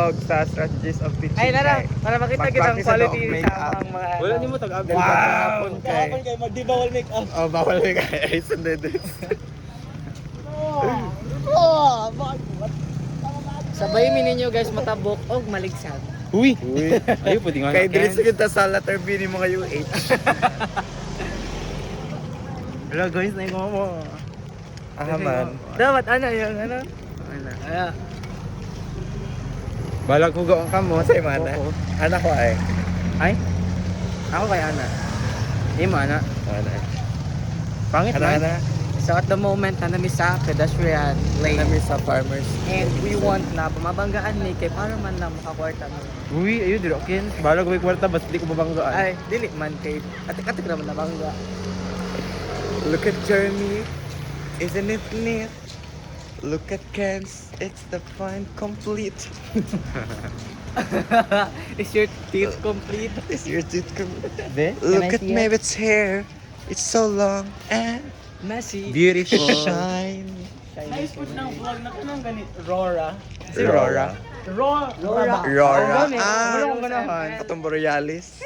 og sa strategies of pitching. Ay, nara, para makita kita ang Mag-practice quality ng sa makeup. ang mga Wala ni mo tag-agad. Wow! Kahapon kay magdi bawal make up. Oh, bawal may guys. Sundin. Sabay mi ninyo guys matabok og maligsan. Uy. Uy. Ayo pwede nga. Kay dili sa kita sa letter B ni mga UH. Wala guys, na yung mo. Man. Dapat ano yung ano? Ano? Balag ko ang kamo sa imana. Oo. Anak ko ay. Ay? Ako kay Ana. Imo Ana. Ana. Pangit man. Ana. So at the moment na nami sa pedestrian lane. Nami sa farmers. And we want na pamabanggaan ni kay para man lang makakwarta mo. Uy, ayo dilo kin. Balag ko kwarta basta di ko mabanggaan. Ay, dili man kay atik-atik naman na bangga. Look at Jeremy. Isn't it neat? Look at Ken's. It's the fine complete. Is your teeth complete? Is your teeth complete? De? Look I at see it? Mavet's hair. It's so long and Messy. Beautiful. shine. Naisput ng vlog na kanang ganit Rora. Si Rora. Rora. Rora. Ang gani. Ah, Ang ganahan. Katong Borealis.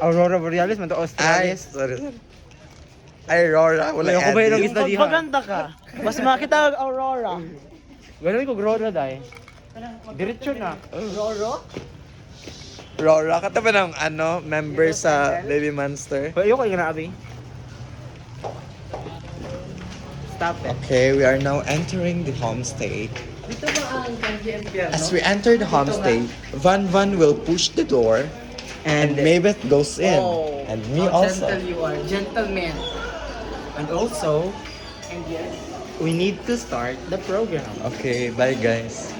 Aurora Borealis man to Ay, Australis. sorry. Ay, Rora. Wala Wala ko ba yung edit. isda diha? Pagpaganda ka. Mas makita ang Aurora. Ganun ko Rora dai. Diretso na. Roro? Rora. Kata ba ng ano, member sa Baby Monster? Ayoko yung abi. Stop it. Okay, we are now entering the homestay. Dito ba ang kanji impyerno? As we enter the homestay, Van will push the door and Maybeth goes in. Oh, And me how also. gentle you are. Gentleman. And also, And yes, we need to start the program. Okay, bye guys.